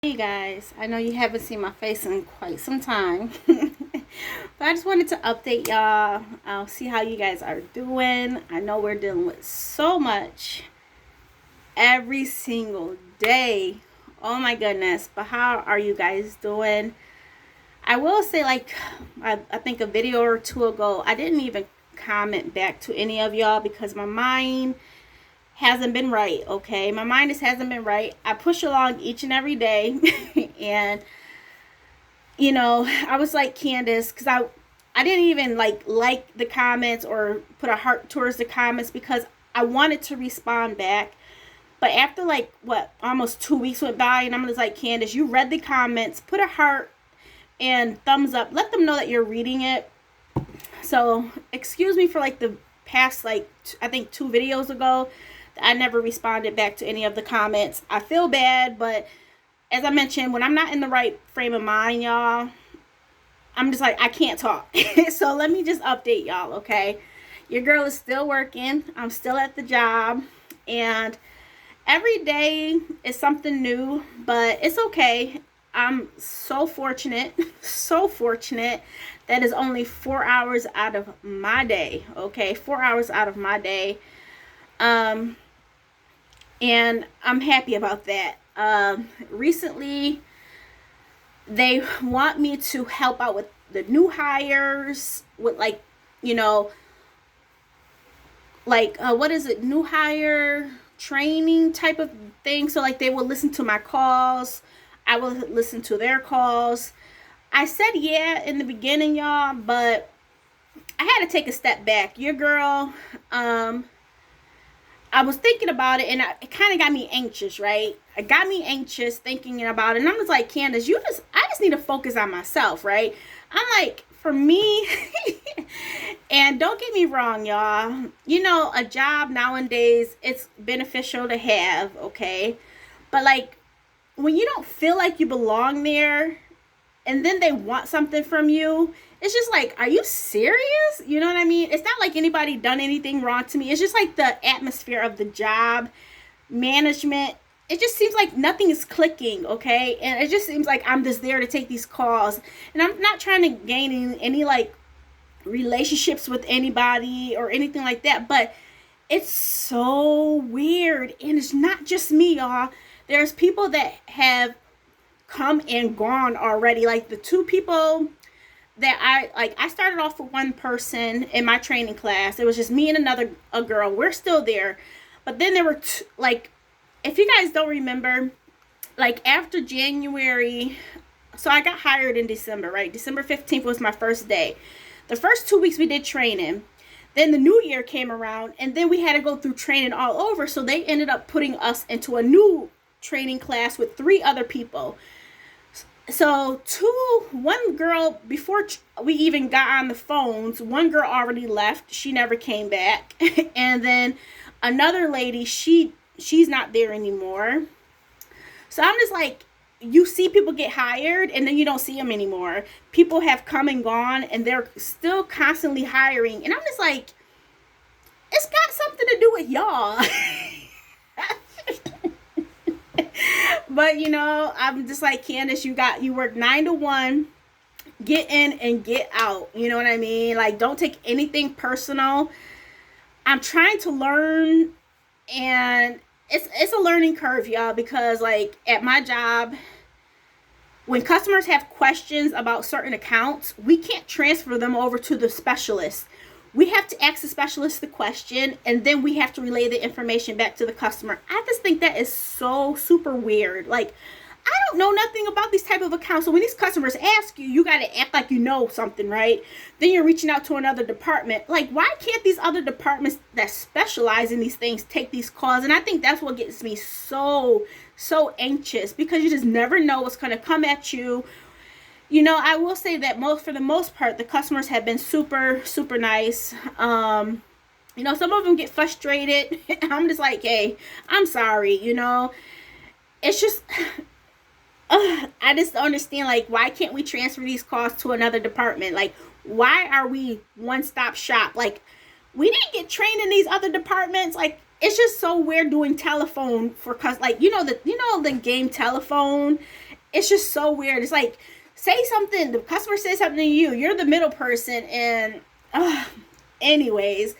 Hey guys, I know you haven't seen my face in quite some time, but I just wanted to update y'all. I'll see how you guys are doing. I know we're dealing with so much every single day. Oh my goodness, but how are you guys doing? I will say, like, I think a video or two ago, I didn't even comment back to any of y'all because my mind hasn't been right. Okay, my mind just hasn't been right. I push along each and every day and I was like Candace, because I didn't even like the comments or put a heart towards the comments because I wanted to respond back. But after like what, almost 2 weeks went by, and I'm just like, Candace, you read the comments, put a heart and thumbs up, let them know that you're reading it. So excuse me for like the past, like, I think 2 videos ago, I never responded back to any of the comments. I feel bad, but as I mentioned, when I'm not in the right frame of mind, y'all, I'm just like, I can't talk. So let me just update y'all, okay? Your girl is still working. I'm still at the job. And every day is something new, but it's okay. I'm so fortunate, so fortunate that is only 4 hours out of my day, okay? 4 hours out of my day. And I'm happy about that. Recently, they want me to help out with the new hires, with what is it, new hire training type of thing. So like they will listen to my calls, I will listen to their calls. I said yeah in the beginning, y'all, but I had to take a step back. Your girl, I was thinking about it, and it kind of got me anxious, right? It got me anxious thinking about it, and I was like, Candace, I just need to focus on myself, right? I'm like, for me, and don't get me wrong, y'all, a job nowadays, it's beneficial to have, okay? But like, when you don't feel like you belong there, and then they want something from you, it's just like, are you serious? You know what I mean? It's not like anybody done anything wrong to me. It's just like the atmosphere of the job, management. It just seems like nothing is clicking, okay? And it just seems like I'm just there to take these calls. And I'm not trying to gain any like relationships with anybody or anything like that. But it's so weird. And it's not just me, y'all. There's people that have come and gone already. Like the two people that I started off with one person in my training class. It was just me and a girl. We're still there. But then there were like, if you guys don't remember, like after January, so I got hired in December, right? December 15th was my first day. The first 2 weeks we did training. Then the new year came around, and then we had to go through training all over. So they ended up putting us into a new training class with 3 other people. So one girl, before we even got on the phones, one girl already left. She never came back. And then another lady, she's not there anymore. So I'm just like, you see people get hired and then you don't see them anymore. People have come and gone and they're still constantly hiring. And I'm just like, it's got something to do with y'all. But I'm just like, Candace, you work 9 to 1, get in and get out. You know what I mean? Like, don't take anything personal. I'm trying to learn, and it's a learning curve, y'all, because like at my job, when customers have questions about certain accounts, we can't transfer them over to the specialist. We have to ask the specialist the question, and then we have to relay the information back to the customer. I just think that is so super weird. Like, I don't know nothing about these type of accounts. So when these customers ask you, you got to act like you know something, right? Then you're reaching out to another department. Like, why can't these other departments that specialize in these things take these calls? And I think that's what gets me so anxious, because you just never know what's going to come at you. I will say that for the most part, the customers have been super, super nice. Some of them get frustrated. I'm just like, hey, I'm sorry. It's just, I just don't understand, like, why can't we transfer these calls to another department? Like, why are we one-stop shop? Like, we didn't get trained in these other departments. Like, it's just so weird doing telephone for, like, the game telephone. it's just so weird. It's like, say something, the customer says something to you, you're the middle person, and anyways,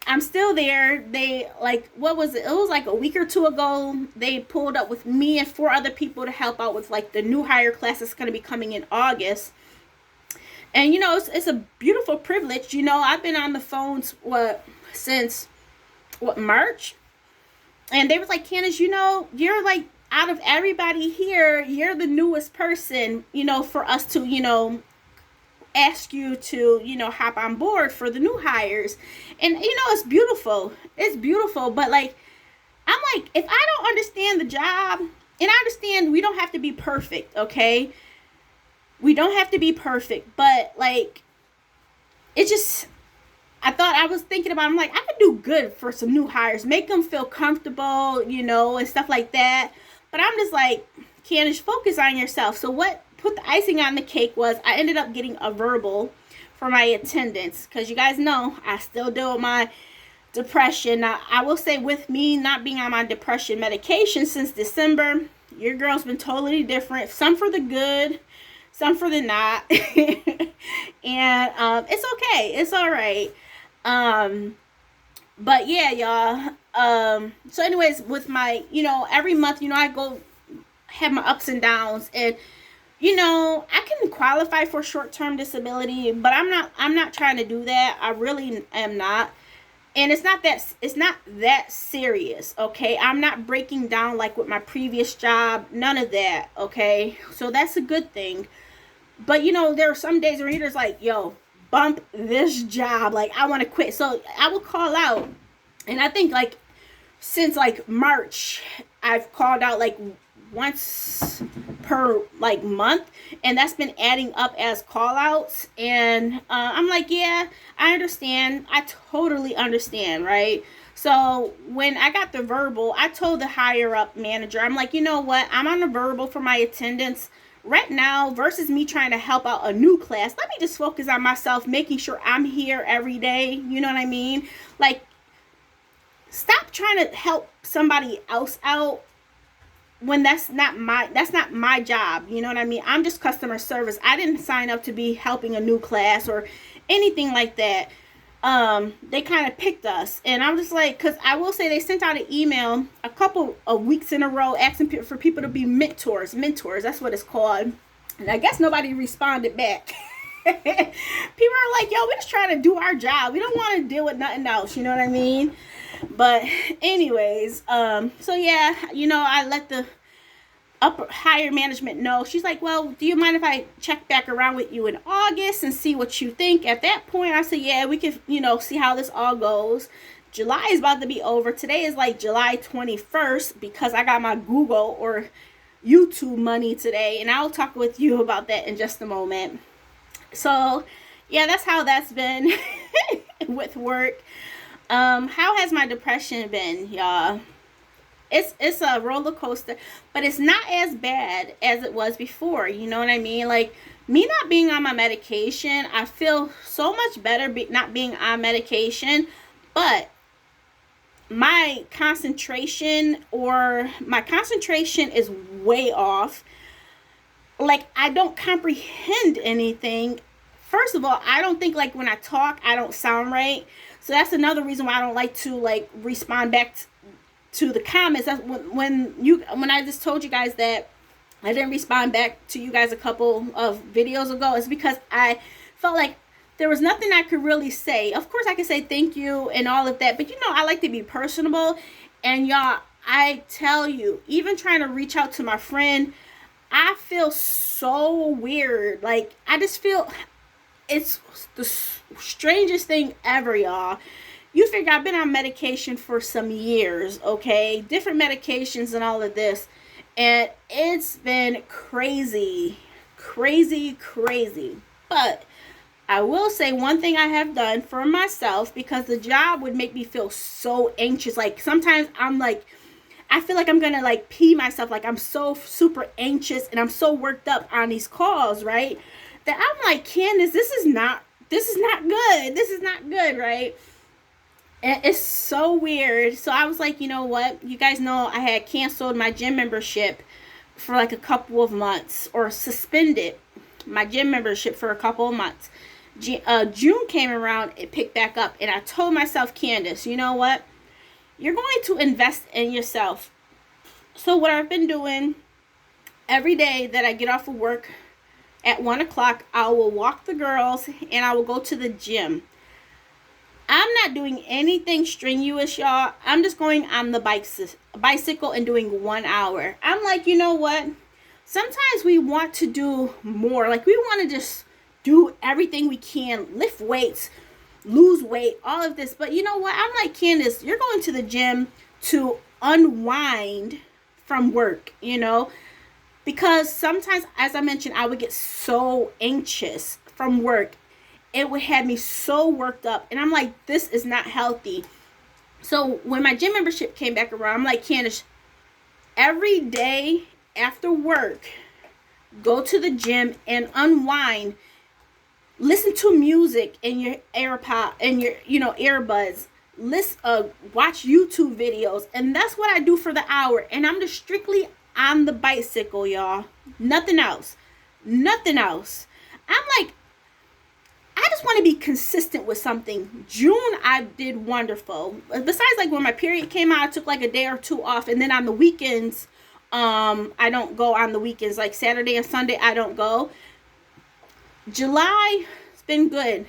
I'm still there. They, like, what was it? It was like a week or two ago. They pulled up with me and 4 other people to help out with like the new hire class that's going to be coming in August. And you know, it's a beautiful privilege. You know, I've been on the phones since March, and they was like, Candace, you know, you're like, out of everybody here, you're the newest person, you know, for us to, you know, ask you to, you know, hop on board for the new hires. And you know, it's beautiful. It's beautiful. But like, I'm like, if I don't understand the job, and I understand we don't have to be perfect, okay? We don't have to be perfect, but like, it just, I was thinking about, I'm like, I could do good for some new hires, make them feel comfortable, you know, and stuff like that. But I'm just like, Candace, focus on yourself. So what put the icing on the cake was I ended up getting a verbal for my attendance, because you guys know I still deal with my depression. Now, I will say, with me not being on my depression medication since December, your girl's been totally different. Some for the good, some for the not. And it's okay. It's all right. But yeah, y'all. So anyways, with my, you know, every month, you know, I go have my ups and downs, and you know, I can qualify for short-term disability, but I'm not trying to do that. I really am not. And it's not that serious, okay? I'm not breaking down like with my previous job, none of that, okay? So that's a good thing. But you know, there are some days where you're just like, yo, bump this job, like I want to quit. So I will call out, and I think like since like March, I've called out like once per like month, and that's been adding up as call outs. And I'm like, yeah, I understand. I totally understand, right? So when I got the verbal, I told the higher up manager, I'm like, you know what, I'm on the verbal for my attendance right now, versus me trying to help out a new class. Let me just focus on myself, making sure I'm here every day. You know what I mean? Like, stop trying to help somebody else out when that's not my job. You know what I mean? I'm just customer service. I didn't sign up to be helping a new class or anything like that. They kind of picked us, and I'm just like, because I will say they sent out an email a couple of weeks in a row asking for people to be mentors, that's what it's called, and I guess nobody responded back. People are like, yo, we're just trying to do our job, we don't want to deal with nothing else, you know what I mean? But anyways, so yeah, you know, I let the higher management know. She's like, well, do you mind if I check back around with you in August and see what you think? At that point, I said, yeah, we could, you know, see how this all goes. July is about to be over. Today is like July 21st because I got my Google or YouTube money today, and I'll talk with you about that in just a moment. So yeah, that's how that's been with work. How has my depression been, y'all? It's a roller coaster, but it's not as bad as it was before. You know what I mean? Like, me not being on my medication, I feel so much better not being on medication, but my concentration is way off. Like, I don't comprehend anything. First of all, I don't think, like, when I talk, I don't sound right. So that's another reason why I don't like to, like, respond back to the comments. That's when I just told you guys that I didn't respond back to you guys a couple of videos ago. It's because I felt like there was nothing I could really say. Of course, I could say thank you and all of that, but you know, I like to be personable. And y'all, I tell you, even trying to reach out to my friend, I feel so weird. Like, I just feel it's the strangest thing ever, y'all. You figure I've been on medication for some years, okay? Different medications and all of this. And it's been crazy. But I will say one thing I have done for myself, because the job would make me feel so anxious. Like, sometimes I'm like, I feel like I'm going to like pee myself. Like, I'm so super anxious and I'm so worked up on these calls, right? That I'm like, Candace, this is not good. This is not good, right? And it's so weird. So I was like, you know what? You guys know I had canceled my gym membership for like a couple of months, or suspended my gym membership for a couple of months. June came around, it picked back up, and I told myself, Candace, you know what? You're going to invest in yourself. So what I've been doing, every day that I get off of work at 1 o'clock, I will walk the girls and I will go to the gym. I'm not doing anything strenuous, y'all. I'm just going on the bicycle and doing 1 hour. I'm like, you know what? Sometimes we want to do more. Like, we want to just do everything we can, lift weights, lose weight, all of this. But you know what? I'm like, Candace, you're going to the gym to unwind from work, you know? Because sometimes, as I mentioned, I would get so anxious from work. It would have me so worked up. And I'm like, this is not healthy. So when my gym membership came back around, I'm like, Candace, every day after work, go to the gym and unwind. Listen to music in your AirPod and your, earbuds. Watch YouTube videos. And that's what I do for the hour. And I'm just strictly on the bicycle, y'all. Nothing else. Nothing else. I'm like, I just want to be consistent with something. June, I did wonderful. Besides, like, when my period came out, I took like a day or two off. And then on the weekends, I don't go on the weekends. Like Saturday and Sunday, I don't go. July, it's been good.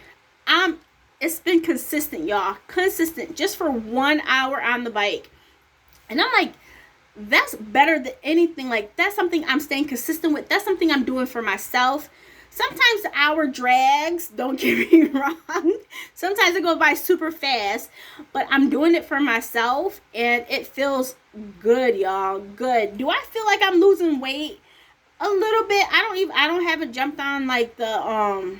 It's been consistent, y'all. Consistent. Just for 1 hour on the bike. And I'm like, that's better than anything. Like, that's something I'm staying consistent with. That's something I'm doing for myself. Sometimes the hour drags, don't get me wrong. Sometimes it goes by super fast, but I'm doing it for myself and it feels good, y'all. Good. Do I feel like I'm losing weight? A little bit. I haven't jumped on like the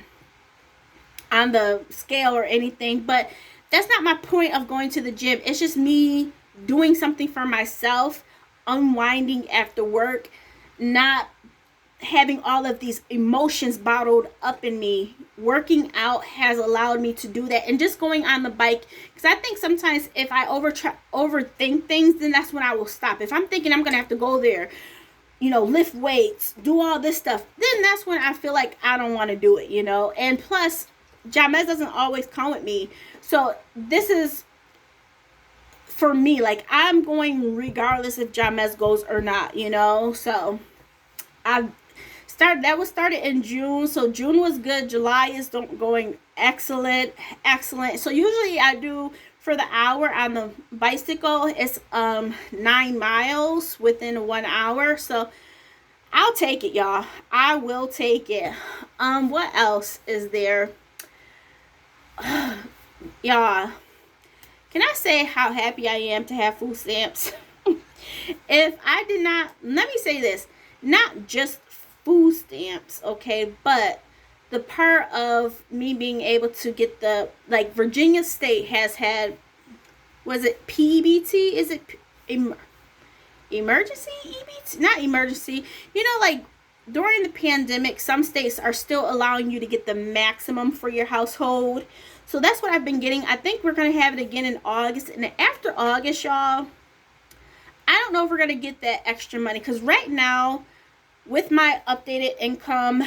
on the scale or anything, but that's not my point of going to the gym. It's just me doing something for myself, unwinding after work, not having all of these emotions bottled up in me. Working out has allowed me to do that, and just going on the bike, because I think sometimes if I overthink things, then that's when I will stop. If I'm thinking I'm gonna have to go there, lift weights, do all this stuff, then that's when I feel like I don't want to do it, and plus Jamez doesn't always come with me, so this is for me. Like, I'm going regardless if Jamez goes or not, so that was started in June. So June was good. July is going excellent. So usually I do, for the hour on the bicycle, it's 9 miles within 1 hour. So I'll take it, y'all. I will take it. What else is there? Y'all, can I say how happy I am to have food stamps? If I did not, let me say this, not just food stamps, okay, but the part of me being able to get like Virginia State has had, was it PBT? Is it emergency EBT? Not emergency. Like, during the pandemic, some states are still allowing you to get the maximum for your household. So that's what I've been getting. I think we're going to have it again in August. And after August, y'all, I don't know if we're going to get that extra money. Because right now, with my updated income,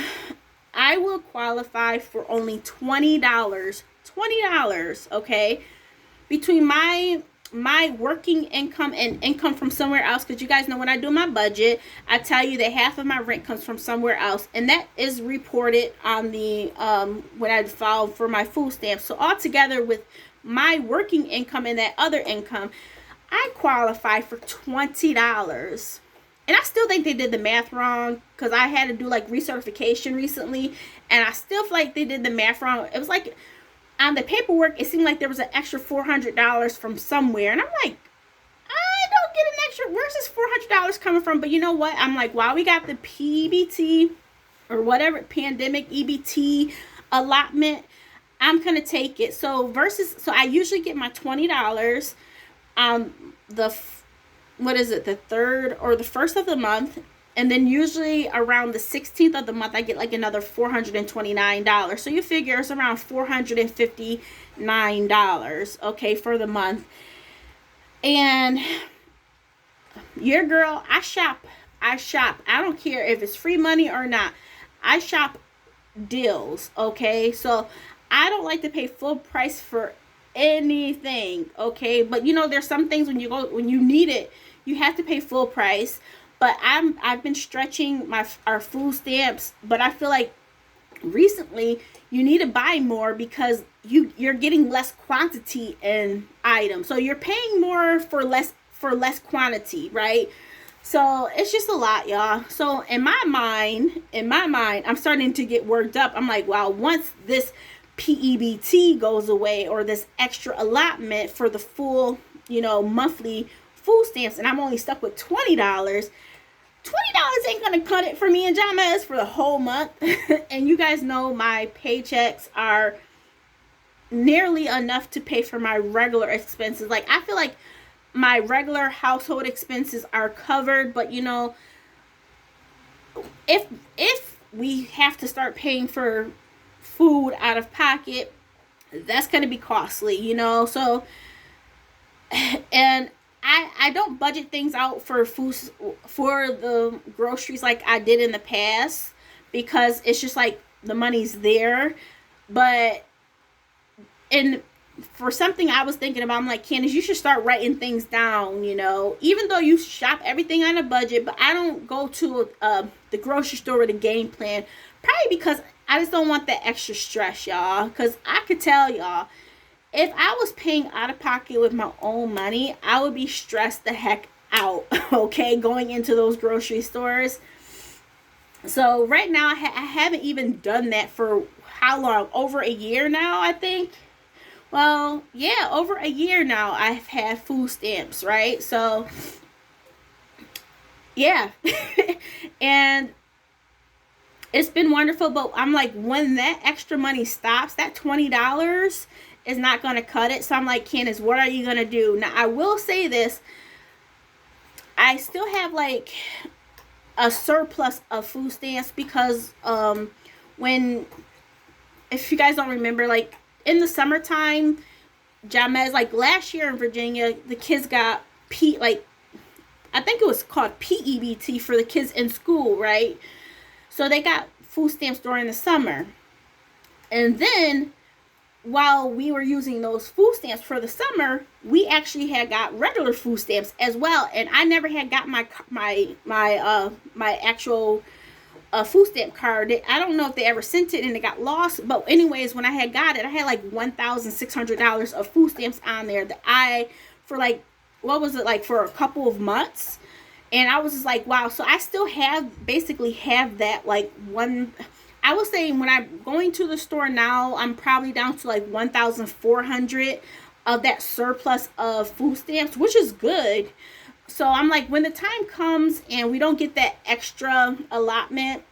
I will qualify for only $20. $20, okay? Between my working income and income from somewhere else, because you guys know when I do my budget, I tell you that half of my rent comes from somewhere else, and that is reported on the when I file for my food stamps. So altogether, with my working income and that other income, I qualify for $20. And I still think they did the math wrong, because I had to do like recertification recently, and I still feel like they did the math wrong. It was like, on the paperwork, it seemed like there was an extra $400 from somewhere. And I'm like, I don't get an extra. Where's this $400 coming from? But you know what? I'm like, while we got the PBT or whatever, pandemic EBT allotment, I'm going to take it. So I usually get my $20 the third or the first of the month. And then usually around the 16th of the month, I get like another $429. So you figure it's around $459, okay, for the month. And your girl, I shop I shop. I don't care if it's free money or not. I shop deals, okay? So I don't like to pay full price for anything, okay? But you know, there's some things when you need it, you have to pay full price. But I've been stretching our food stamps, but I feel like recently you need to buy more because you're getting less quantity in items. So you're paying more for less quantity, right? So it's just a lot, y'all. So in my mind, I'm starting to get worked up. I'm like, wow, once this PEBT goes away, or this extra allotment for the full, monthly food stamps, and I'm only stuck with $20. $20 ain't gonna cut it for me and James for the whole month. And you guys know my paychecks are nearly enough to pay for my regular expenses. Like, I feel like my regular household expenses are covered, but if we have to start paying for food out of pocket, that's going to be costly, so, and I don't budget things out for food, for the groceries like I did in the past, because it's just like the money's there. But for something I was thinking about, I'm like, Candace, you should start writing things down, even though you shop everything on a budget. But I don't go to the grocery store with a game plan, probably because I just don't want that extra stress, y'all. Because I could tell y'all, if I was paying out of pocket with my own money, I would be stressed the heck out, okay, going into those grocery stores. So right now, I haven't even done that for how long? Over a year now, I think. Well, yeah, over a year now I've had food stamps, right? So, yeah. And it's been wonderful, but I'm like, when that extra money stops, that $20 is not going to cut it. So I'm like, Candace, what are you going to do? Now, I will say this. I still have like a surplus of food stamps because if you guys don't remember, like, in the summertime, Jamez, like last year in Virginia, the kids got I think it was called PEBT for the kids in school, right? So they got food stamps during the summer. And then while we were using those food stamps for the summer, we actually had got regular food stamps as well. And I never had got my actual food stamp card. I don't know if they ever sent it and it got lost, but anyways, when I had got it, I had like $1,600 of food stamps on there that for like, what was it, like for a couple of months. And I was just like, wow. So I still basically have that, like, I was saying, when I'm going to the store now, I'm probably down to like 1,400 of that surplus of food stamps, which is good. So I'm like, when the time comes and we don't get that extra allotment,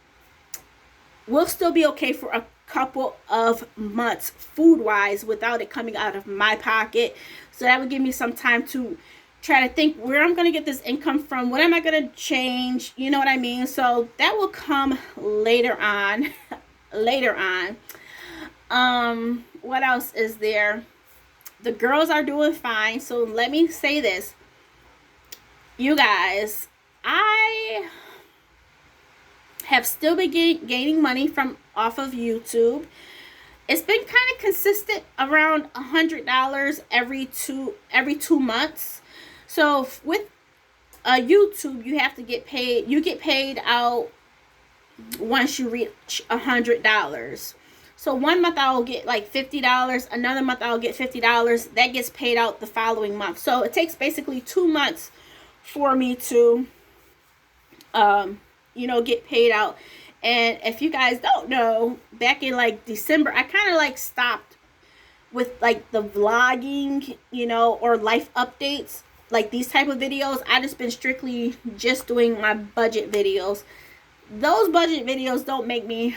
we'll still be okay for a couple of months food-wise without it coming out of my pocket. So that would give me some time to try to think where I'm going to get this income from. What am I going to change? You know what I mean? So that will come later on. What else is there? The girls are doing fine. So let me say this. You guys, I have still been gaining money off of YouTube. It's been kind of consistent around $100 every two months. So with YouTube, you have to get paid. You get paid out once you reach $100. So one month I'll get like $50. Another month I'll get $50. That gets paid out the following month. So it takes basically 2 months for me to get paid out. And if you guys don't know, back in like December, I kind of like stopped with like the vlogging, or life updates, like these type of videos. I just been strictly just doing my budget videos. Those budget videos don't make me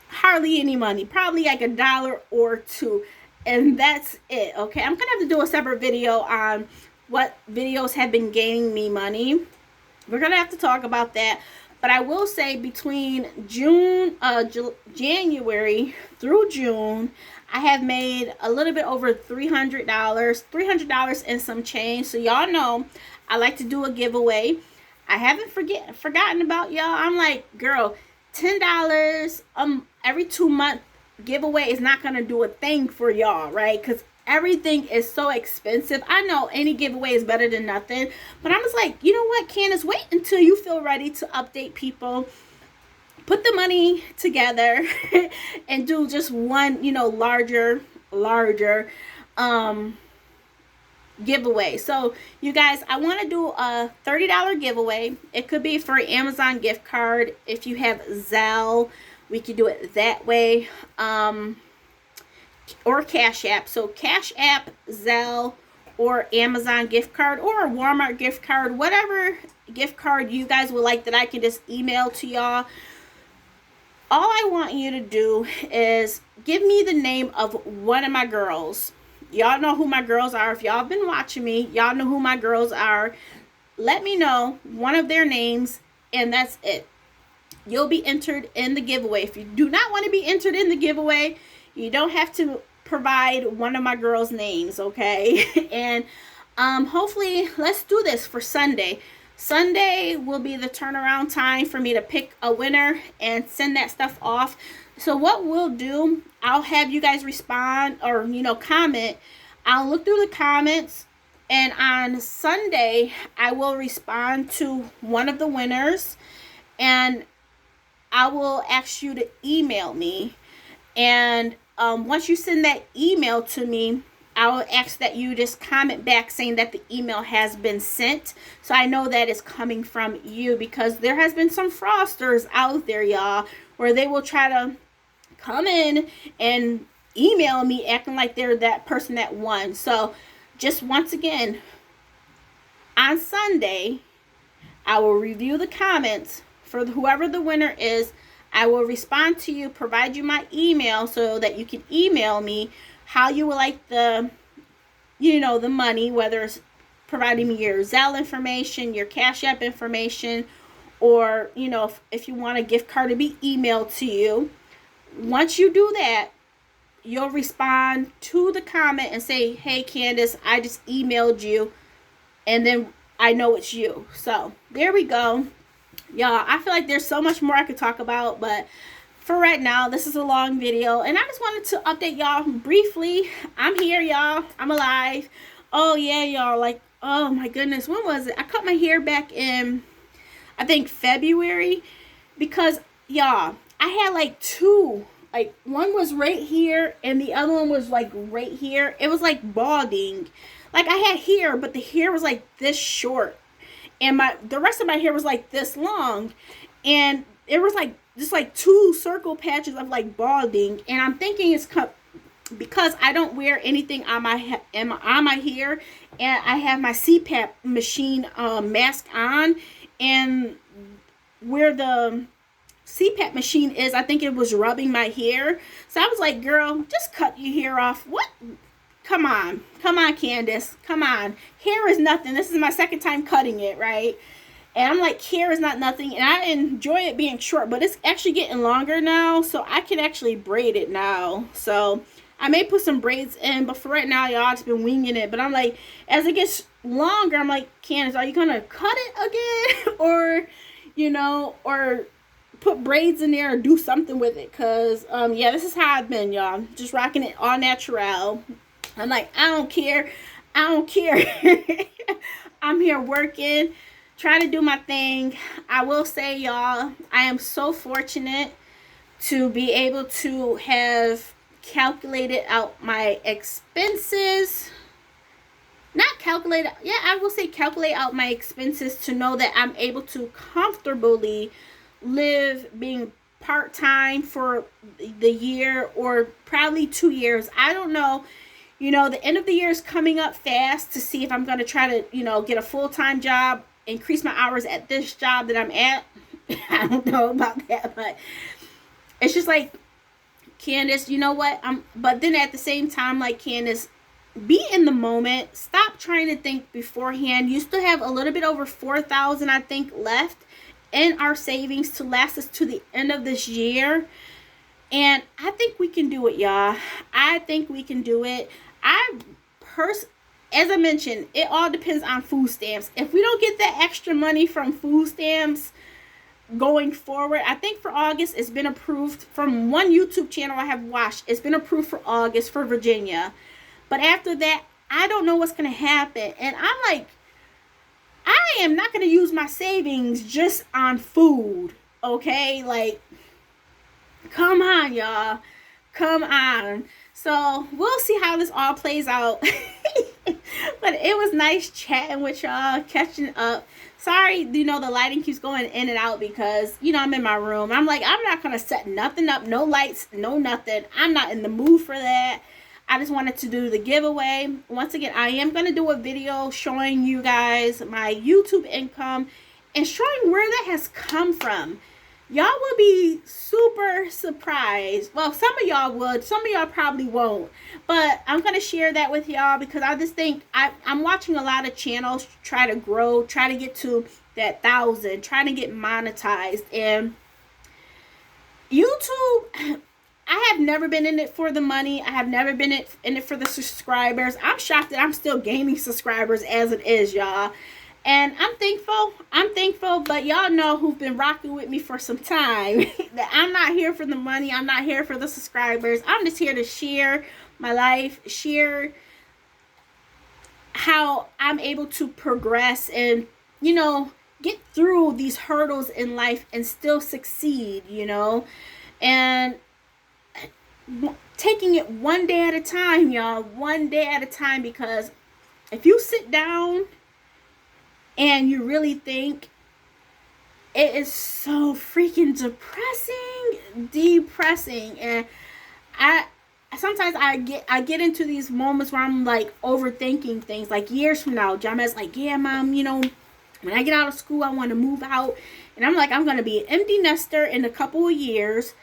hardly any money, probably like $1 or $2, and that's it. Okay, I'm gonna have to do a separate video on what videos have been gaining me money. We're gonna have to talk about that. But I will say, between January through June, I have made a little bit over $300 and some change. So y'all know I like to do a giveaway. I haven't forgotten about y'all. I'm like, girl, $10 every 2 month giveaway is not gonna do a thing for y'all, right? Because everything is so expensive. I know any giveaway is better than nothing, but I'm just like, you know what, Candace, wait until you feel ready to update people. Put the money together and do just one, larger um giveaway. So you guys, I want to do a $30 giveaway. It could be for an Amazon gift card. If you have Zelle, we could do it that way, or Cash App. So Cash App, Zelle, or Amazon gift card, or a Walmart gift card, whatever gift card you guys would like that I can just email to y'all. All I want you to do is give me the name of one of my girls. Y'all know who my girls are. If y'all have been watching me, y'all know who my girls are. Let me know one of their names, and that's it. You'll be entered in the giveaway. If you do not want to be entered in the giveaway, you don't have to provide one of my girls' names, okay? And hopefully, let's do this for Sunday. Sunday will be the turnaround time for me to pick a winner and send that stuff off. So what we'll do, I'll have you guys respond or, comment. I'll look through the comments, and on Sunday, I will respond to one of the winners, and I will ask you to email me. And once you send that email to me, I will ask that you just comment back saying that the email has been sent, so I know that it's coming from you, because there has been some fraudsters out there, y'all, where they will try to come in and email me acting like they're that person that won. So just once again, on Sunday, I will review the comments for whoever the winner is. I will respond to you, provide you my email so that you can email me how you would like the money, whether it's providing me your Zelle information, your Cash App information, or, if you want a gift card to be emailed to you. Once you do that, you'll respond to the comment and say, hey, Candace, I just emailed you, and then I know it's you. So there we go. Y'all, I feel like there's so much more I could talk about, but for right now, this is a long video, and I just wanted to update y'all briefly. I'm here, y'all. I'm alive. Oh, yeah, y'all. Like, oh, my goodness. When was it? I cut my hair back in, I think, February, because, y'all, I had, like, two. Like, one was right here, and the other one was, like, right here. It was, like, balding. Like, I had hair, but the hair was, like, this short. And the rest of my hair was, like, this long. And it was, like, just, like, two circle patches of, like, balding. And I'm thinking it's because I don't wear anything on my hair. And I have my CPAP machine mask on. And where the CPAP machine is, I think it was rubbing my hair. So I was like, girl, just cut your hair off. What? Come on, Candace, come on. Hair is nothing. This is my second time cutting it, right? And I'm like, hair is not nothing, and I enjoy it being short, but it's actually getting longer now, so I can actually braid it now. So I may put some braids in, but for right now, y'all, I've just been winging it. But I'm like, as it gets longer, I'm like, Candace, are you gonna cut it again, or put braids in there or do something with it? Cause yeah, this is how I've been, y'all, just rocking it all natural. I'm like, I don't care. I'm here working, trying to do my thing. I will say, y'all, I am so fortunate to be able to have calculated out my expenses. Calculate out my expenses to know that I'm able to comfortably live being part-time for the year, or probably 2 years. I don't know. The end of the year is coming up fast to see if I'm going to try to, get a full-time job, increase my hours at this job that I'm at. I don't know about that, but it's just like, Candace, you know what? But then at the same time, like, Candace, be in the moment. Stop trying to think beforehand. You still have a little bit over $4,000, I think, left in our savings to last us to the end of this year. And I think we can do it, y'all. I think we can do it. as I mentioned, it all depends on food stamps. If we don't get that extra money from food stamps going forward, I think for August it's been approved from one YouTube channel I have watched. It's been approved for August for Virginia. But after that, I don't know what's going to happen. And I'm like, I am not going to use my savings just on food. Okay? Like, come on, y'all. Come on. So we'll see how this all plays out. But it was nice chatting with y'all, catching up. Sorry, the lighting keeps going in and out because, I'm in my room. I'm like, I'm not going to set nothing up. No lights, no nothing. I'm not in the mood for that. I just wanted to do the giveaway. Once again, I am going to do a video showing you guys my YouTube income and showing where that has come from. Y'all will be super surprised. Well, some of y'all would. Some of y'all probably won't. But I'm going to share that with y'all because I just think I'm watching a lot of channels try to grow, try to get to that 1,000, trying to get monetized. And YouTube, I have never been in it for the money. I have never been in it for the subscribers. I'm shocked that I'm still gaining subscribers as it is, y'all. And I'm thankful, but y'all know who've been rocking with me for some time that I'm not here for the money. I'm not here for the subscribers. I'm just here to share my life, share how I'm able to progress and, get through these hurdles in life and still succeed, and taking it one day at a time, y'all, one day at a time, because if you sit down and you really think, it is so freaking depressing. And sometimes I get into these moments where I'm like overthinking things. Like years from now, Jama's like, yeah, Mom, when I get out of school, I want to move out. And I'm like, I'm going to be an empty nester in a couple of years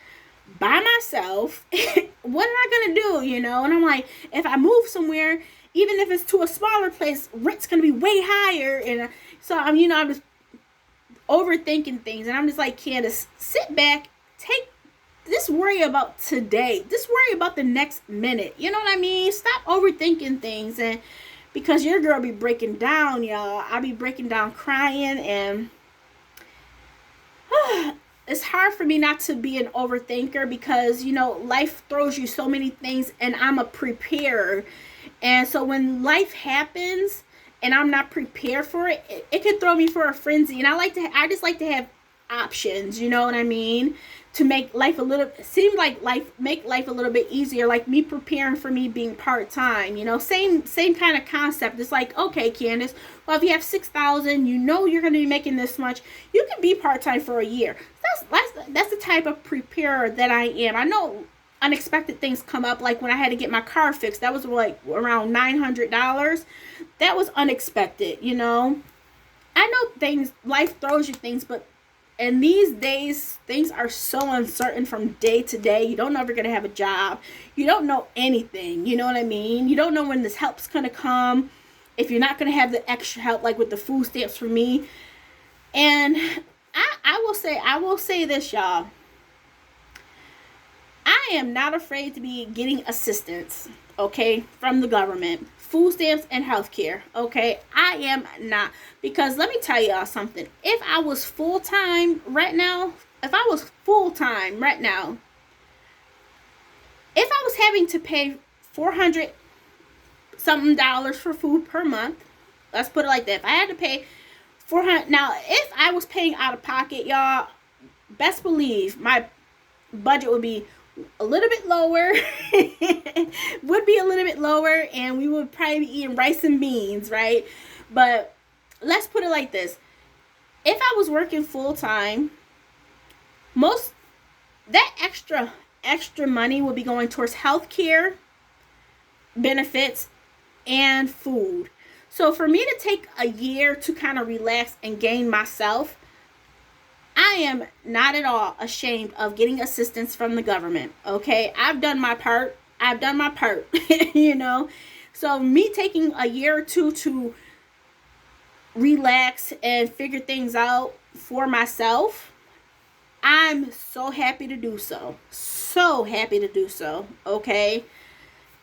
by myself. What am I going to do, And I'm like, if I move somewhere, even if it's to a smaller place, rent's going to be way higher. And so I'm just overthinking things. And I'm just like, Candace, sit back, just worry about today. Just worry about the next minute. You know what I mean? Stop overthinking things. And because your girl be breaking down, y'all. I be breaking down crying. And it's hard for me not to be an overthinker because, life throws you so many things. And I'm a preparer. And so when life happens and I'm not prepared for it, it could throw me for a frenzy. And I just like to have options, you know what I mean? To make life make life a little bit easier. Like me preparing for me being part-time, same kind of concept. It's like, okay, Candace, well, if you have 6,000, you're going to be making this much. You can be part-time for a year. That's the type of preparer that I am. I know unexpected things come up, like when I had to get my car fixed. That was like around $900. That was unexpected, I know life throws you things, but in these days, things are so uncertain from day to day. You don't know if you're going to have a job. You don't know anything, you know what I mean? You don't know when this help's going to come, if you're not going to have the extra help, like with the food stamps for me. And I will say this, y'all. I am not afraid to be getting assistance, okay, from the government. Food stamps and healthcare, okay? I am not. Because let me tell y'all something. If I was full-time right now, if I was having to pay $400 something for food per month, let's put it like that. If I had to pay $400, now if I was paying out of pocket, y'all, best believe my budget would be a little bit lower. And we would probably be eating rice and beans, right? But let's put it like this. If I was working full-time, that extra money would be going towards healthcare, benefits, and food. So for me to take a year to kind of relax and gain myself, I am not at all ashamed of getting assistance from the government, okay? I've done my part, So me taking a year or two to relax and figure things out for myself, I'm so happy to do so. So happy to do so, okay?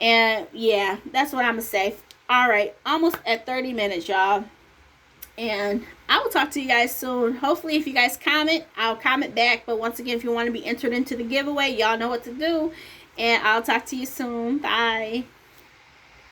And yeah, that's what I'm going to say. All right, almost at 30 minutes, y'all. And I will talk to you guys soon. Hopefully, if you guys comment, I'll comment back. But once again, if you want to be entered into the giveaway, y'all know what to do. And I'll talk to you soon. Bye.